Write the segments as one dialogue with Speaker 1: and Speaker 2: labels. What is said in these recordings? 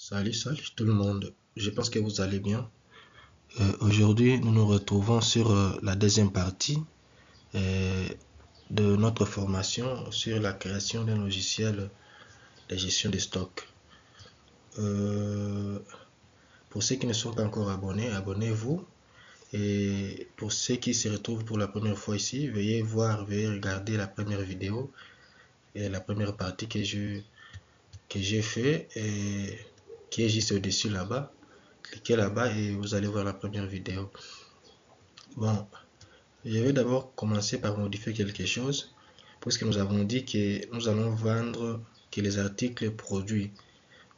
Speaker 1: Salut tout le monde. Je pense que vous allez bien. Aujourd'hui, nous nous retrouvons sur la deuxième partie de notre formation sur la création d'un logiciel de gestion de stock. Pour ceux qui ne sont pas encore abonnés, abonnez-vous. Et pour ceux qui se retrouvent pour la première fois ici, veuillez regarder la première vidéo et la première partie que j'ai fait et qui est juste au-dessus là-bas. Cliquez là-bas et vous allez voir la première vidéo. Bon, je vais d'abord commencer par modifier quelque chose, puisque nous avons dit que nous allons vendre que les articles produits.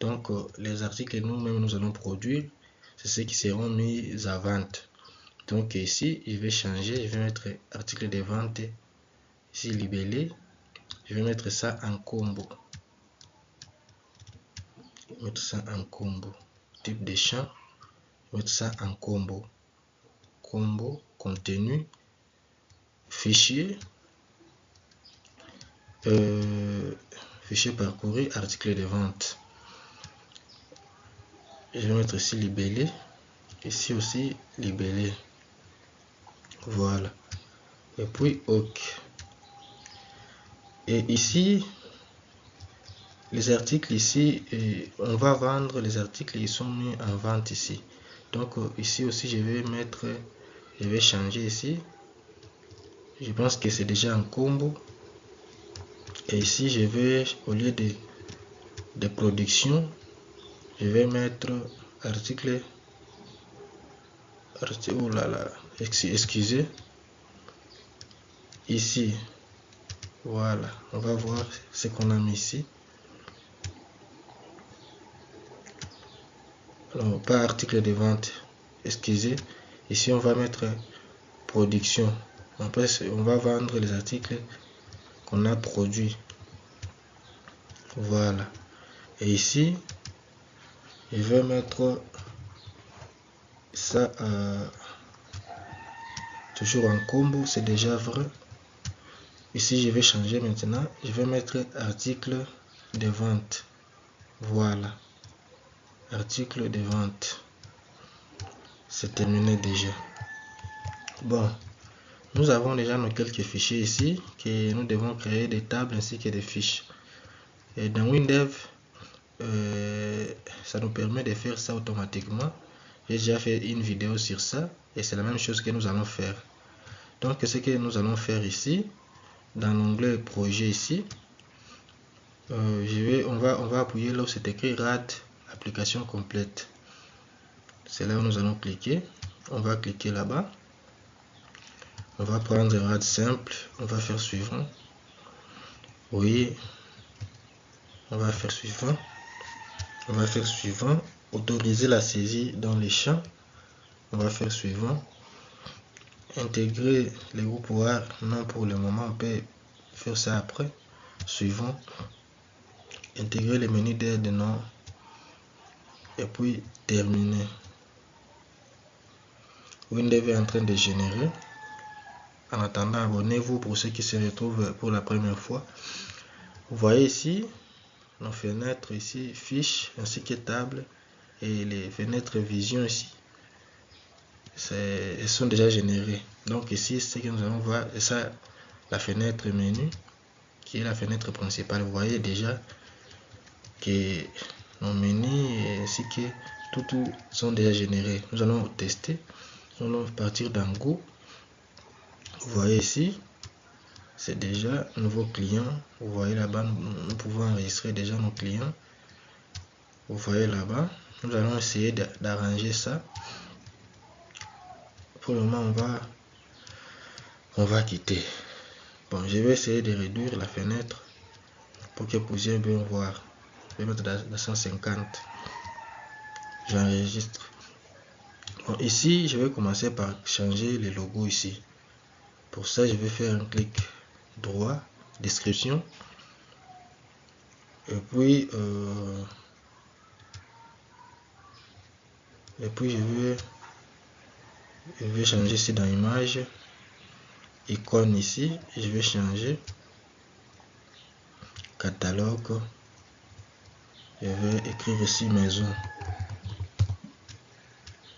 Speaker 1: Donc, les articles nous-mêmes nous allons produire, c'est ceux qui seront mis à vente. Donc ici, je vais changer, je vais mettre article de vente, ici libellé, je vais mettre ça en combo. Mettre ça en combo. Type de champ, mettre ça en combo. Combo, contenu, fichier, fichier parcouru, article de vente. Je vais mettre ici libellé, ici aussi libellé. Voilà. Et puis OK. Et ici, les articles ici, on va vendre les articles, ils sont mis en vente ici. Donc ici aussi, je vais changer ici. Je pense que c'est déjà un combo. Et ici, je vais, au lieu de production, je vais mettre article. Oh là là, excusez. Ici, voilà, on va voir ce qu'on a mis ici. Alors, pas article de vente, excusez. Ici, on va mettre production. Après, on va vendre les articles qu'on a produits. Voilà. Et ici, je vais mettre ça toujours en combo, c'est déjà vrai. Ici, je vais changer maintenant. Je vais mettre article de vente. Voilà. Article de vente. C'est terminé déjà. Bon. Nous avons déjà nos quelques fichiers ici que nous devons créer des tables ainsi que des fiches. Et dans Windev, ça nous permet de faire ça automatiquement. J'ai déjà fait une vidéo sur ça et c'est la même chose que nous allons faire. Donc ce que nous allons faire ici, dans l'onglet projet ici, on va appuyer là où c'est écrit RAD application complète. C'est là où nous allons cliquer. On va cliquer là-bas. On va prendre RAD simple. On va faire suivant. Oui. On va faire suivant. On va faire suivant. Autoriser la saisie dans les champs. On va faire suivant. Intégrer les groupes OR. Non, pour le moment, on peut faire ça après. Suivant. Intégrer les menus d'aide. Non. Et puis terminer. Windev est en train de générer. En attendant, abonnez-vous pour ceux qui se retrouvent pour la première fois. Vous voyez ici nos fenêtres ici, fiches ainsi que table et les fenêtres vision ici. Elles sont déjà générées. Donc ici, ce que nous allons voir, c'est ça, la fenêtre menu qui est la fenêtre principale. Vous voyez déjà que nos menus ainsi que tout sont déjà générés. Nous allons tester. Nous allons partir dans Go. Vous voyez ici, c'est déjà un nouveau client. Vous voyez là-bas, nous pouvons enregistrer déjà nos clients. Vous voyez là-bas, nous allons essayer d'arranger ça. Pour le moment, on va quitter. Bon, je vais essayer de réduire la fenêtre pour que vous puissiez bien voir. Je vais mettre dans 150. J'enregistre. Bon, ici, je vais commencer par changer les logos ici. Pour ça, je vais faire un clic droit, description. Et puis je vais changer ici dans image, icône ici, je vais changer catalogue, Je vais écrire ici maison.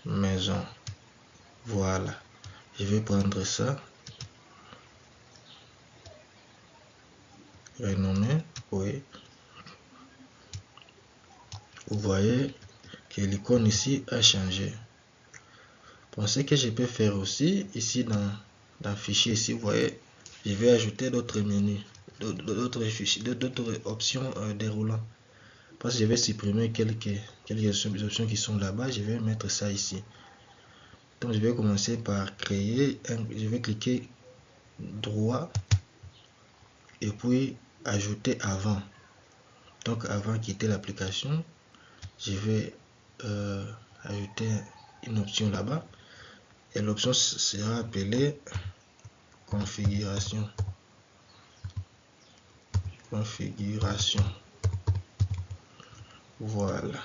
Speaker 1: Maison. Voilà. Je vais prendre ça. Renommer. Oui. Vous voyez que l'icône ici a changé. Bon, ce que je peux faire aussi, ici dans fichier, ici, vous voyez, je vais ajouter d'autres menus, d'autres fichiers, d'autres options déroulant. Parce que je vais supprimer quelques options qui sont là-bas, je vais mettre ça ici. Donc je vais commencer par créer je vais cliquer droit et puis ajouter avant. Donc avant quitter l'application, je vais ajouter une option là-bas et l'option sera appelée configuration. Voilà,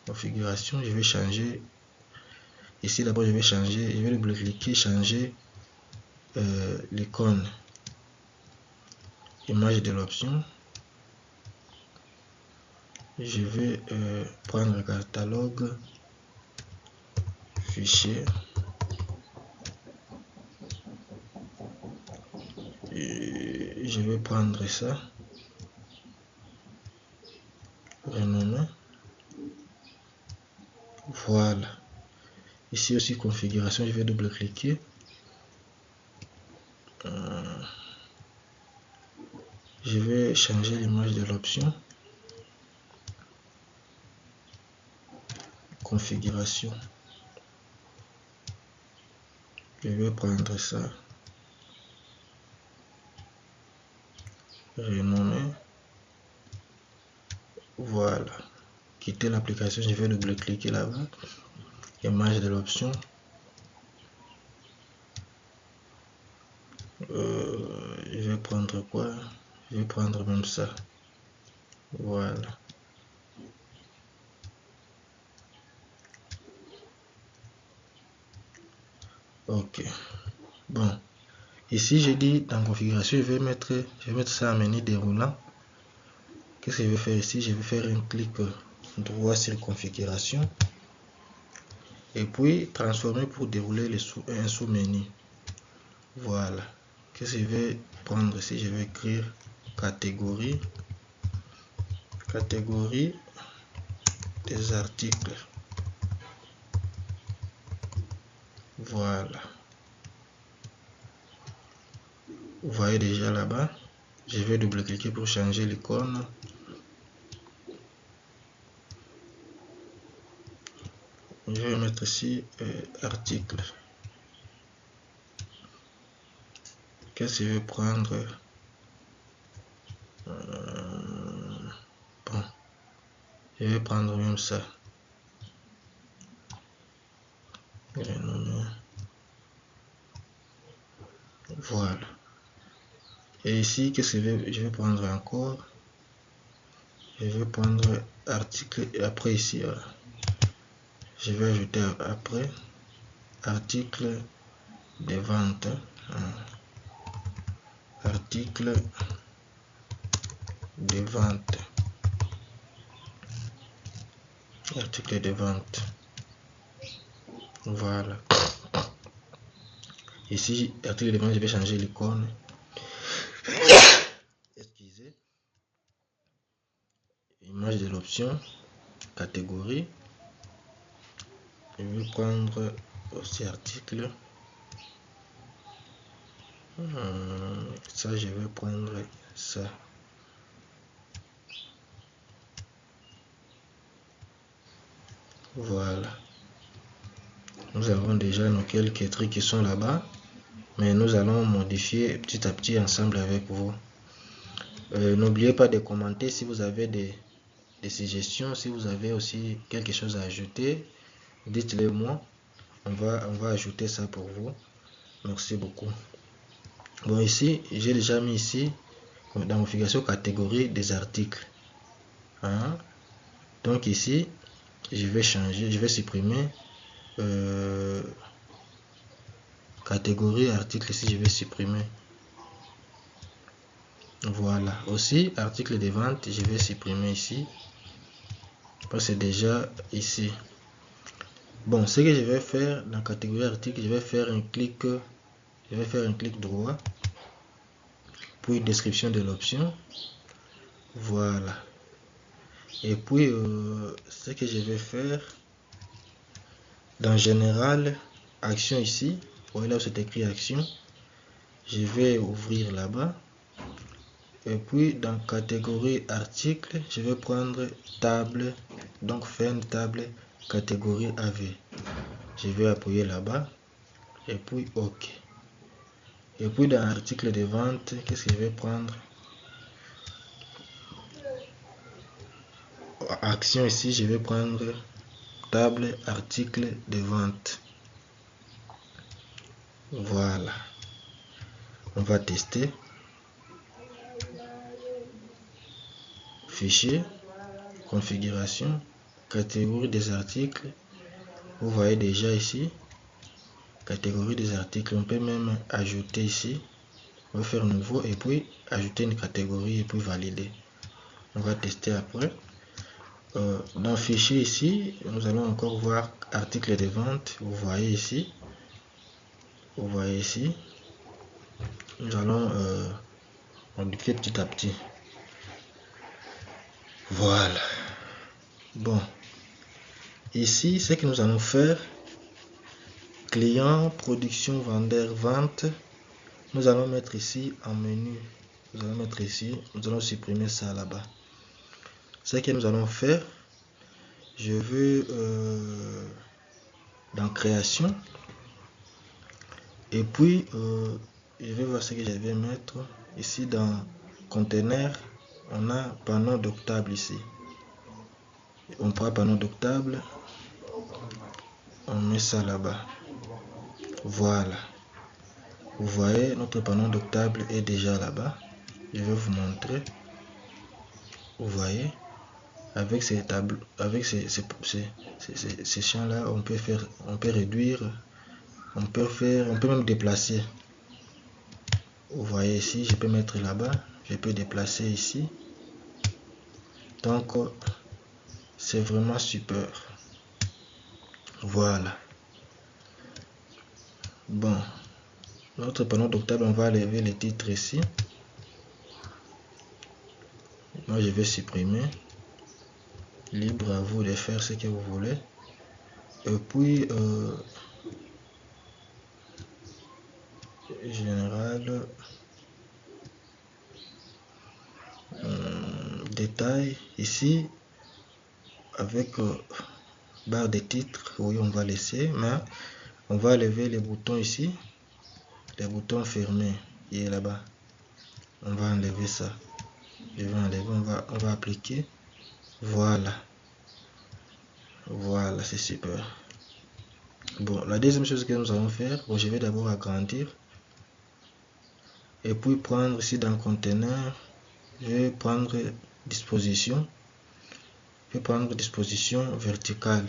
Speaker 1: configuration. Je vais changer ici d'abord, je vais double cliquer, changer l'icône image de l'option. Je vais prendre catalogue, fichier, et je vais prendre ça, renommer. Voilà, ici aussi configuration, je vais double cliquer, je vais changer l'image de l'option, configuration, je vais prendre ça, renommer. Voilà, quitter l'application, je vais double cliquer là-bas, image de l'option, je vais prendre quoi? Je vais prendre même ça. Voilà. Ok. Bon. Ici, j'ai dit dans configuration, je vais mettre ça en menu déroulant. Qu'est-ce que je vais faire ici? Je vais faire un clic droit sur configuration. Et puis, transformer pour dérouler un sous-menu. Voilà. Qu'est-ce que je vais prendre ici? Je vais écrire catégorie. Catégorie des articles. Voilà. Vous voyez déjà là-bas. Je vais double-cliquer pour changer l'icône. Je vais mettre ici article. Qu'est-ce que je vais prendre? Bon, je vais prendre même ça. Voilà. Et ici, qu'est-ce que je vais prendre encore? Je vais prendre article et après ici, je vais ajouter après article de vente. Article de vente. Article de vente. Voilà. Ici, article de vente, je vais changer l'icône. Excusez. Image de l'option, catégorie. Je vais prendre aussi article. Ça, je vais prendre ça. Voilà. Nous avons déjà nos quelques trucs qui sont là-bas. Mais nous allons modifier petit à petit ensemble avec vous. N'oubliez pas de commenter si vous avez des suggestions, si vous avez aussi quelque chose à ajouter, dites-le moi. On va ajouter ça pour vous. Merci beaucoup. Bon, ici, j'ai déjà mis ici dans configuration catégorie des articles. Donc ici, je vais changer, je vais supprimer catégorie article. Ici, je vais supprimer. Voilà. Aussi, article de vente, je vais supprimer ici. c'est déjà ici. Bon, ce que je vais faire dans la catégorie article, je vais faire un clic droit, puis description de l'option. Voilà. Et puis ce que je vais faire dans général, action ici, vous voyez là où c'est écrit action, je vais ouvrir là-bas. Et puis dans catégorie article, je vais prendre table, donc fin de table catégorie AV. Je vais appuyer là-bas et puis OK. Et puis dans article de vente, qu'est-ce que je vais prendre? Action ici, je vais prendre table article de vente. Voilà. On va tester. Fichier, configuration, catégorie des articles. Vous voyez déjà ici, catégorie des articles. On peut même ajouter ici. On va faire nouveau et puis ajouter une catégorie et puis valider. On va tester après. Dans fichier ici, nous allons encore voir article de vente. Vous voyez ici. Nous allons modifier petit à petit. Voilà. Bon. Ici, ce que nous allons faire, client, production, vendeur, vente. Nous allons mettre ici en menu. Nous allons supprimer ça là-bas. Ce que nous allons faire, je veux dans création. Et puis, je vais voir ce que je vais mettre ici dans conteneur. On a panneau d'octable ici. On prend panneau d'octable. On met ça là-bas. Voilà. Vous voyez, notre panneau d'octable est déjà là-bas. Je vais vous montrer. Vous voyez, avec ces tableaux, avec ces champs là, on peut réduire, on peut même déplacer. Vous voyez ici, je peux mettre là-bas, je peux déplacer ici. Donc c'est vraiment super. Voilà. Bon, notre panneau d'octable, on va enlever les titres ici. Moi je vais supprimer. Libre à vous de faire ce que vous voulez. Et puis général, détail ici avec barre de titres. Oui, on va laisser, mais on va lever les boutons ici, les boutons fermés. Il est là-bas. On va enlever ça. Je vais enlever. On va appliquer. Voilà. Voilà, c'est super. Bon, la deuxième chose que nous allons faire, bon, je vais d'abord agrandir et puis prendre ici dans le conteneur. Je vais prendre disposition. Je vais prendre disposition verticale.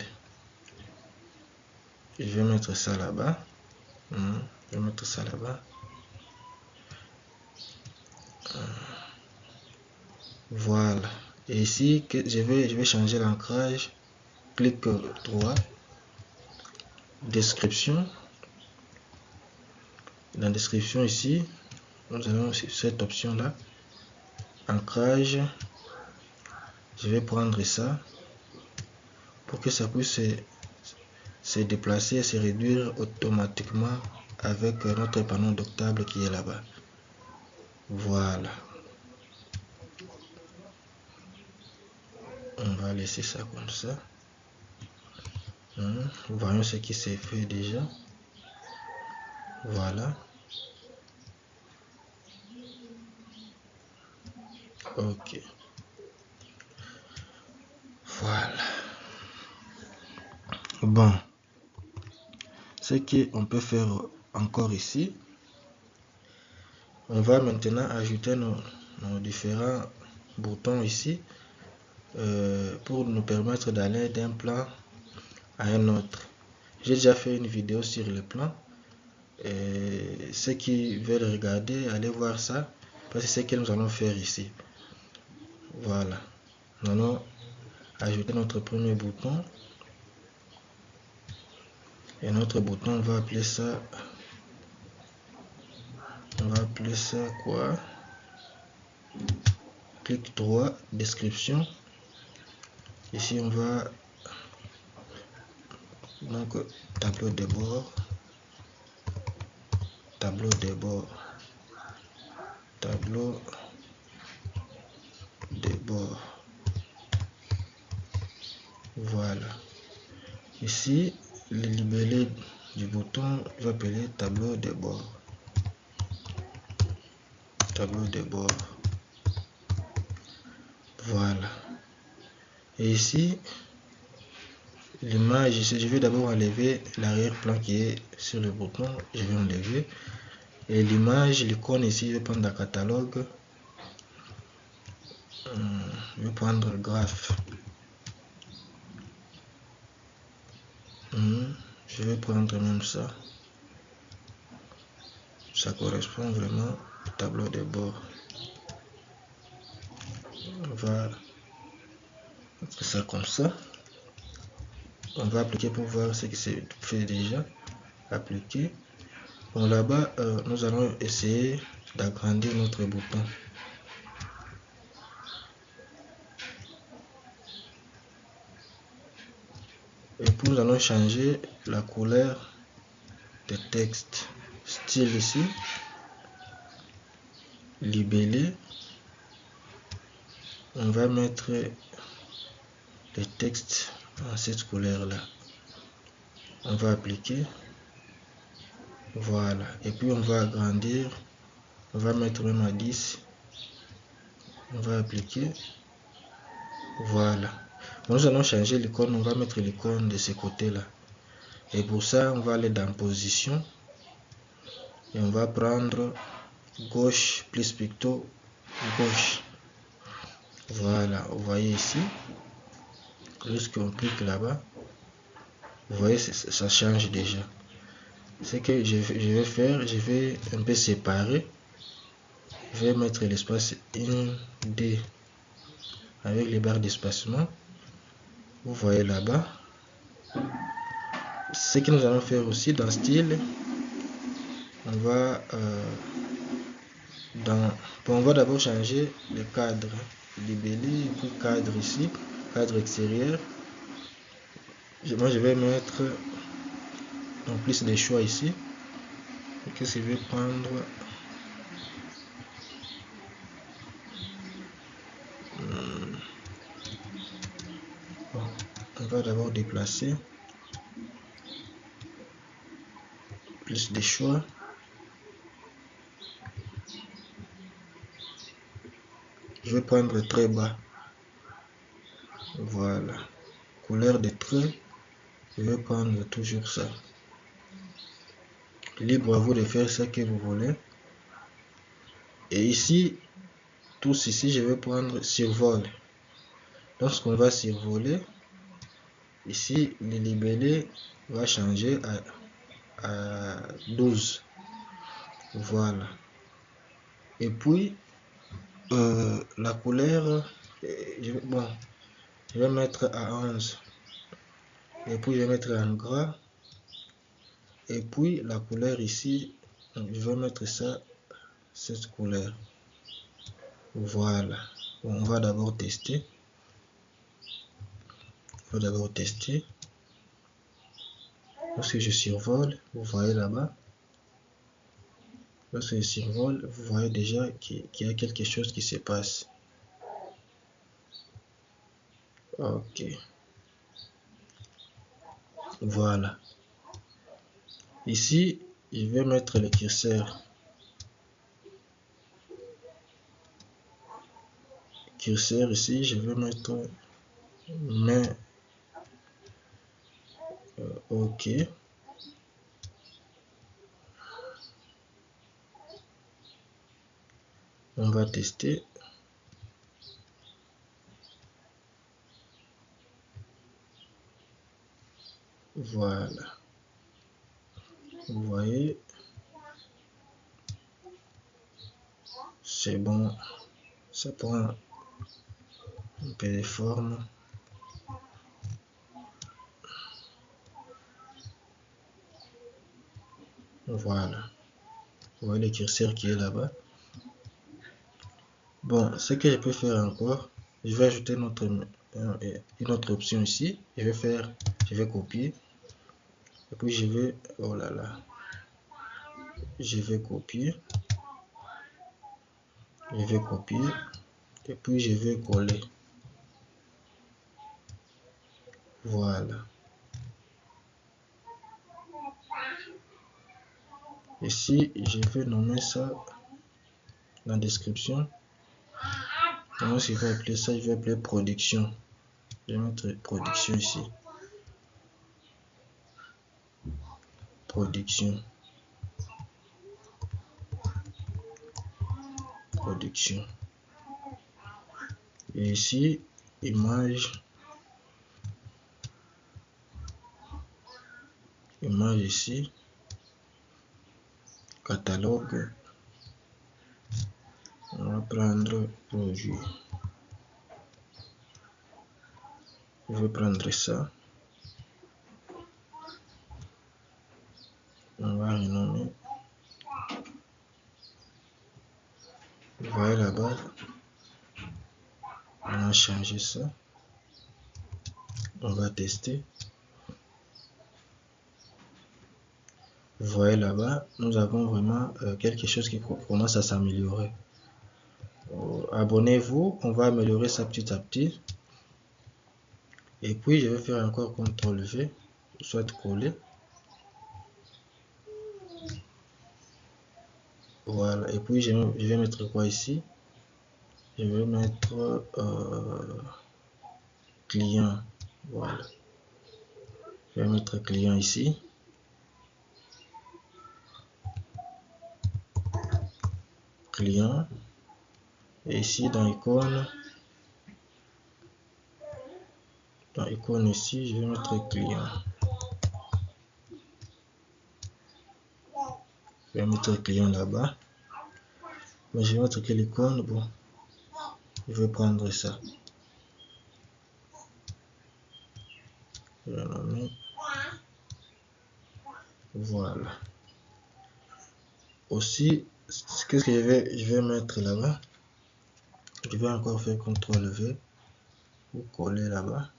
Speaker 1: Je vais mettre ça là-bas. Je vais mettre ça là-bas. Voilà. Et ici, je vais changer l'ancrage. Clic droit. Description. Dans la description ici, nous allons sur cette option là. Ancrage. Je vais prendre ça pour que ça puisse se déplacer et se réduire automatiquement avec notre panneau d'octable qui est là-bas. Voilà. On va laisser ça comme ça. Voyons ce qui s'est fait déjà. Voilà. Ok. Voilà. Bon. Ce qu'on peut faire encore ici. On va maintenant ajouter nos différents boutons ici pour nous permettre d'aller d'un plan à un autre. J'ai déjà fait une vidéo sur le plan. Ceux qui veulent regarder, allez voir ça. Parce que c'est ce que nous allons faire ici. Voilà. Nous allons ajouter notre premier bouton. Et notre bouton, on va appeler ça quoi? Clic droit, description. Ici on va donc tableau de bord, tableau de bord, tableau de bord. Voilà. Ici le libellé du bouton, je vais appeler tableau de bord, tableau de bord. Voilà. Et ici l'image, je vais d'abord enlever l'arrière-plan qui est sur le bouton, je vais enlever. Et l'image, l'icône ici, je vais prendre un catalogue. Je vais prendre le graphe. Je vais prendre même ça. Ça correspond vraiment au tableau de bord. On va mettre ça comme ça. On va appliquer pour voir ce qui s'est fait déjà. Appliquer. Bon, là-bas, nous allons essayer d'agrandir notre bouton. Et puis nous allons changer la couleur de texte. Style ici. Libellé. On va mettre le texte en cette couleur là. On va appliquer. Voilà. Et puis on va agrandir. On va mettre même à 10. On va appliquer. Voilà. Nous allons changer l'icône. On va mettre l'icône de ce côté là. Et pour ça, on va aller dans position. Et on va prendre gauche plus picto gauche. Voilà. Vous voyez ici. Lorsqu'on clique là-bas. Vous voyez, ça change déjà. Ce que je vais faire, je vais un peu séparer. Je vais mettre l'espace 1D avec les barres d'espacement. Vous voyez là-bas. Ce que nous allons faire aussi dans style, on va on va d'abord changer le cadre. Libellé, puis cadre ici, cadre extérieur. Moi je vais mettre en plus des choix ici. Qu'est-ce que je vais prendre? On va d'abord déplacer. Plus des choix. Je vais prendre très bas. Voilà. Couleur de trait. Je vais prendre toujours ça. Libre à vous de faire ce que vous voulez. Et ici, tous ici, je vais prendre survol. Lorsqu'on va survoler, ici, le libellé va changer à 12. Voilà. Et puis, la couleur, je vais mettre à 11. Et puis, je vais mettre en gras. Et puis, la couleur ici, je vais mettre ça, cette couleur. Voilà. Bon, on va d'abord tester. On va d'abord tester. Lorsque je survole, vous voyez là-bas. Lorsque je survole, vous voyez déjà qu'il y a quelque chose qui se passe. Ok. Voilà. Ici, je vais mettre le curseur. Curseur ici, je vais mettre main. Ok. On va tester. Voilà. Vous voyez. C'est bon. Ça prend un peu de forme. Voilà. Vous voyez le curseur qui est là-bas. Bon, ce que je peux faire encore, je vais ajouter une autre option ici. Je vais copier. Et puis je vais, oh là là, je vais copier. Je vais copier. Et puis je vais coller. Voilà. Ici, je vais nommer ça dans la description. Comment je vais appeler ça? Je vais appeler production. Je vais mettre production ici. Production. Production. Et ici, image. Image ici. Catalogue. On va prendre produit. Je vais prendre ça. On va renommer. Vous voyez là-bas. On a changé ça. On va tester. Vous voyez là-bas, nous avons vraiment quelque chose qui commence à s'améliorer. Abonnez-vous, on va améliorer ça petit à petit. Et puis je vais faire encore CTRL V, soit coller. Voilà, et puis je vais mettre quoi ici? Je vais mettre client. Voilà. Je vais mettre client ici. Client. Et ici dans icône. Dans icône ici, je vais mettre client. Je vais mettre client là-bas. Mais je vais mettre quelle icône? Bon. Je vais prendre ça. Je vais nommer. Voilà. Aussi, qu'est-ce que je vais mettre là-bas? Je vais encore faire CTRL V pour coller là-bas.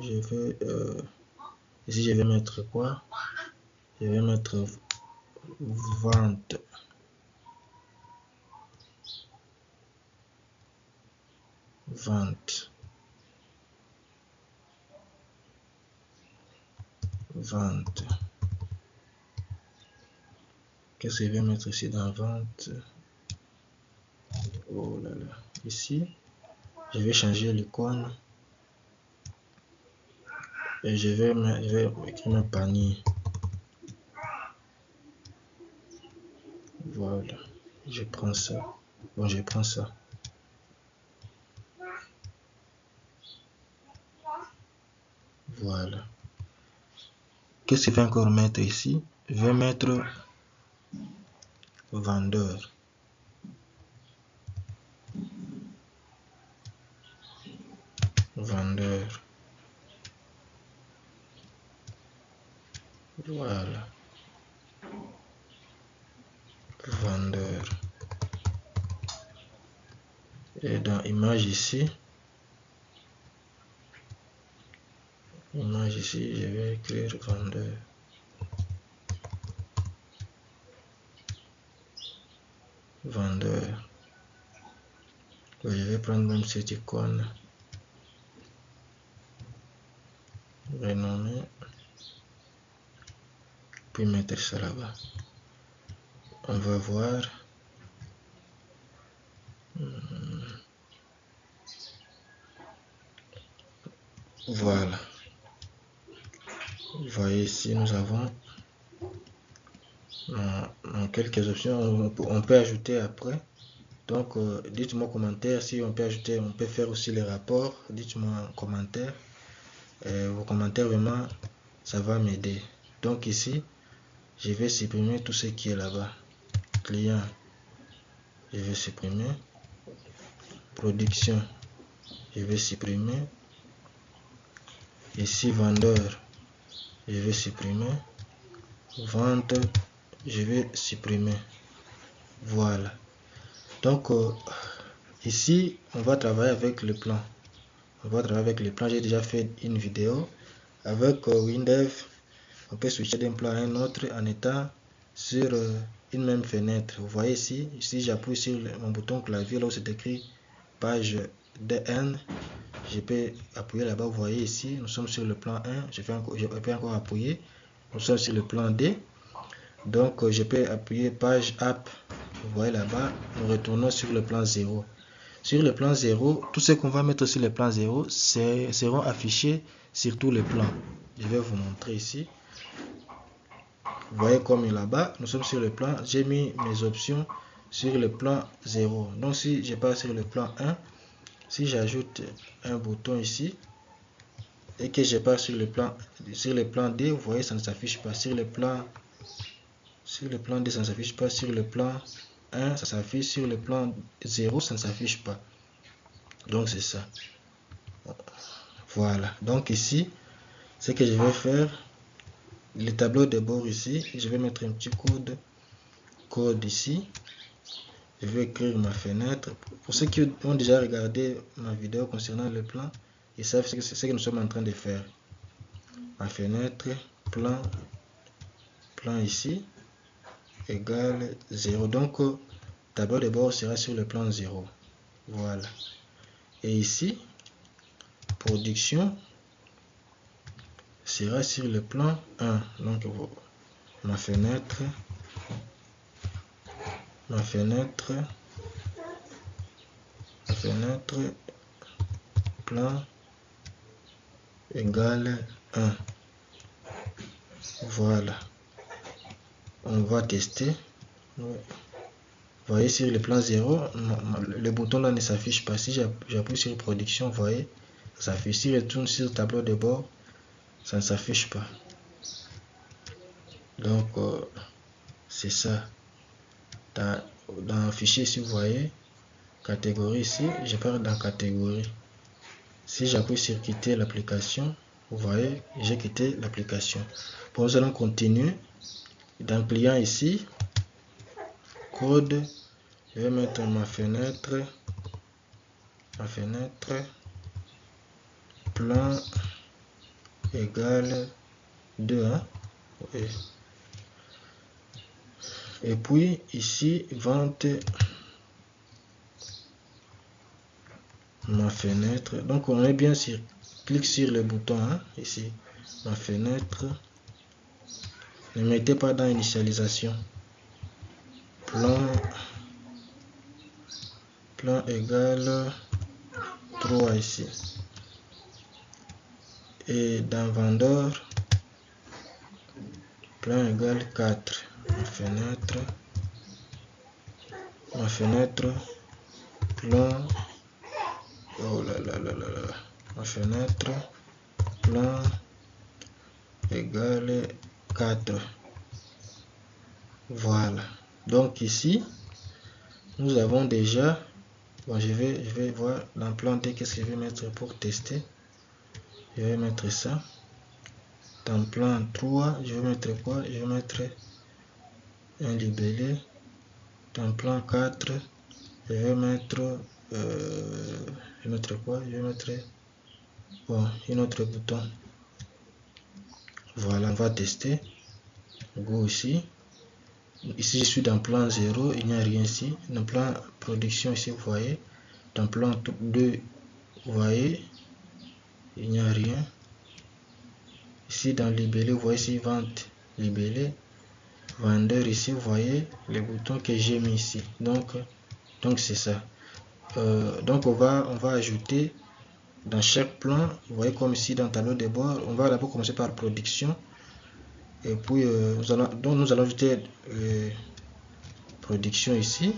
Speaker 1: Je vais ici je vais mettre quoi? Je vais mettre vente. Vente. Vente. Qu'est-ce que je vais mettre ici dans vente? Oh là là. Ici, je vais changer l'icône. Et je vais écrire un panier. Voilà. Je prends ça. Bon, je prends ça. Voilà. Qu'est-ce que je vais encore mettre ici? Je vais mettre vendeur. Vendeur. Voilà. Vendeur. Et dans image ici, je vais écrire vendeur. Vendeur. Je vais prendre même cette icône. Renommer. Puis mettre ça là-bas. On va voir. Voilà. Vous voyez ici, nous avons quelques options. On peut ajouter après. Donc, dites-moi en commentaire si on peut ajouter, on peut faire aussi les rapports. Dites-moi en commentaire. Vos commentaires, vraiment, ça va m'aider. Donc ici, je vais supprimer tout ce qui est là-bas. Client, je vais supprimer. Production, je vais supprimer. Ici, vendeur, je vais supprimer. Vente, je vais supprimer. Voilà. Donc ici on va travailler avec le plan. On va travailler avec le plan. J'ai déjà fait une vidéo avec Windev. On peut switcher d'un plan à un autre en étant sur une même fenêtre. Vous voyez ici, si j'appuie sur mon bouton clavier, là où c'est écrit page DN, je peux appuyer là-bas. Vous voyez ici, nous sommes sur le plan 1. Je peux encore appuyer. Nous sommes sur le plan D. Donc je peux appuyer page app. Vous voyez là-bas, nous retournons sur le plan 0. Sur le plan 0, tout ce qu'on va mettre sur le plan 0 seront affichés sur tous les plans. Je vais vous montrer ici. Vous voyez comme là-bas, nous sommes sur le plan. J'ai mis mes options sur le plan 0. Donc si je pars sur le plan 1, si j'ajoute un bouton ici et que je pars sur le plan D, vous voyez ça ne s'affiche pas. Sur le plan D, ça ne s'affiche pas. Sur le plan 1, ça s'affiche. Sur le plan 0, ça ne s'affiche pas. Donc c'est ça. Voilà. Donc ici, ce que je vais faire, le tableau de bord ici, je vais mettre un petit code ici. Je vais écrire ma fenêtre. Pour ceux qui ont déjà regardé ma vidéo concernant le plan, ils savent ce que nous sommes en train de faire. Ma fenêtre, plan ici, égale 0. Donc, tableau de bord sera sur le plan 0. Voilà. Et ici, production sera sur le plan 1. Donc, ma fenêtre, plan égale 1. Voilà. On va tester. Vous voyez sur le plan 0, le bouton là ne s'affiche pas. Si j'appuie sur production, vous voyez, ça s'affiche. Si je retourne sur le tableau de bord, ça ne s'affiche pas. Donc, c'est ça. Dans fichier ici, vous voyez, catégorie ici, je pars dans catégorie. Si j'appuie sur quitter l'application, vous voyez, j'ai quitté l'application. Bon, nous allons continuer. Dans client ici, code, je vais mettre ma fenêtre, plan égale 2. Hein? Et puis ici, vente, ma fenêtre. Donc on est bien sur, clique sur le bouton hein, ici, ma fenêtre. Ne mettez pas dans initialisation. Plan égale 3 ici. Et dans vendeur, plan égale 4. Ma fenêtre, plan, oh là là là là là, ma fenêtre, plan égale 4. Voilà. Donc ici, nous avons déjà, bon, je vais voir dans plan D qu'est-ce que je vais mettre pour tester. Je vais mettre ça. Dans plan 3, je vais mettre quoi? Je vais mettre un libellé. Dans plan 4, je vais mettre quoi? Je vais mettre bon, un autre bouton. Voilà, on va tester. Go ici. Ici, je suis dans plan 0, il n'y a rien ici. Dans plan production, ici, vous voyez. Dans plan 2, vous voyez, il n'y a rien. Ici, dans libellé, vous voyez ici, vente, libellé. Vendeur, ici, vous voyez les boutons que j'ai mis ici. Donc c'est ça. Donc, on va ajouter dans chaque plan, vous voyez comme ici dans le tableau de bord, on va d'abord commencer par production. Et puis, nous allons ajouter production ici.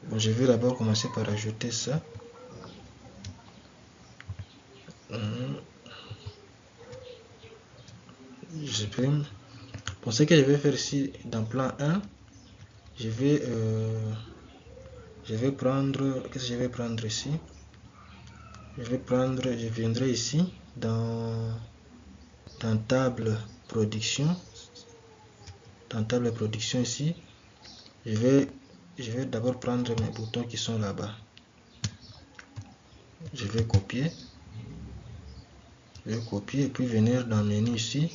Speaker 1: Bon, je vais d'abord commencer par ajouter ça. J'imprime. Bon, ce que je vais faire ici dans plan 1, je vais prendre, qu'est-ce que je vais prendre ici? Je viendrai ici dans dans table production, ici, je vais d'abord prendre mes boutons qui sont là-bas. Je vais copier et puis venir dans le menu ici,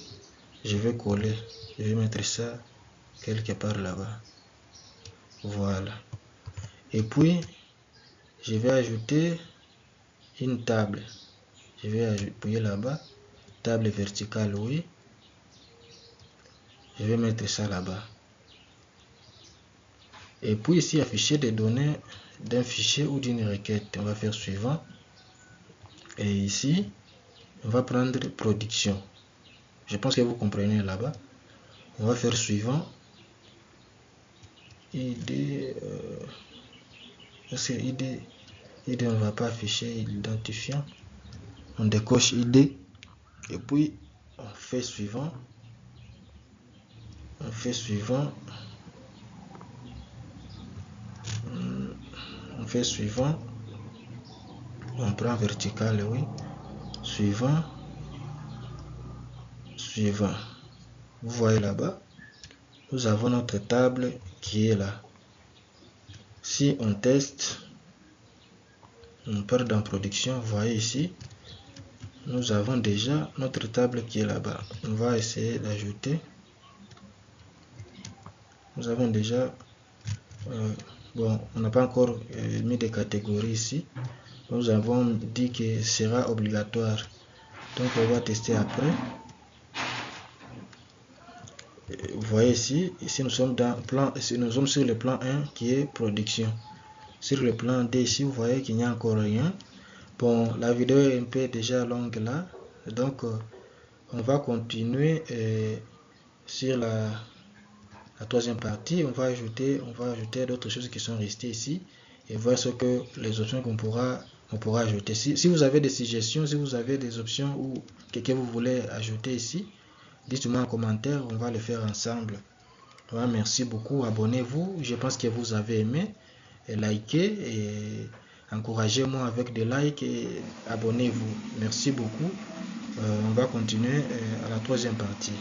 Speaker 1: je vais coller, je vais mettre ça quelque part là-bas. Voilà. Et puis je vais ajouter une table. Je vais appuyer là-bas, table verticale, oui. Je vais mettre ça là-bas. Et puis ici, afficher des données d'un fichier ou d'une requête. On va faire suivant. Et ici, on va prendre production. Je pense que vous comprenez là-bas. On va faire suivant. ID, parce que ID on ne va pas afficher l'identifiant. On décoche ID. Et puis, on fait suivant. On fait suivant. On prend vertical, oui. Suivant. Vous voyez là-bas, nous avons notre table qui est là. Si on teste, on part dans production, vous voyez ici, nous avons déjà notre table qui est là-bas. On va essayer d'ajouter. Nous avons déjà, bon, on n'a pas encore mis des catégories ici. Nous avons dit que ce sera obligatoire. Donc on va tester après. Vous voyez ici nous sommes dans plan, nous sommes sur le plan 1 qui est production. Sur le plan D ici, vous voyez qu'il n'y a encore rien. Bon, la vidéo est un peu déjà longue là, donc on va continuer sur la troisième partie. On va ajouter d'autres choses qui sont restées ici et voir ce que les options qu'on pourra ajouter. Si vous avez des suggestions, si vous avez des options ou que vous voulez ajouter ici, dites-moi en commentaire, on va le faire ensemble. Voilà, merci beaucoup, abonnez-vous, je pense que vous avez aimé, et likez et encouragez-moi avec des likes et abonnez-vous. Merci beaucoup, on va continuer à la troisième partie.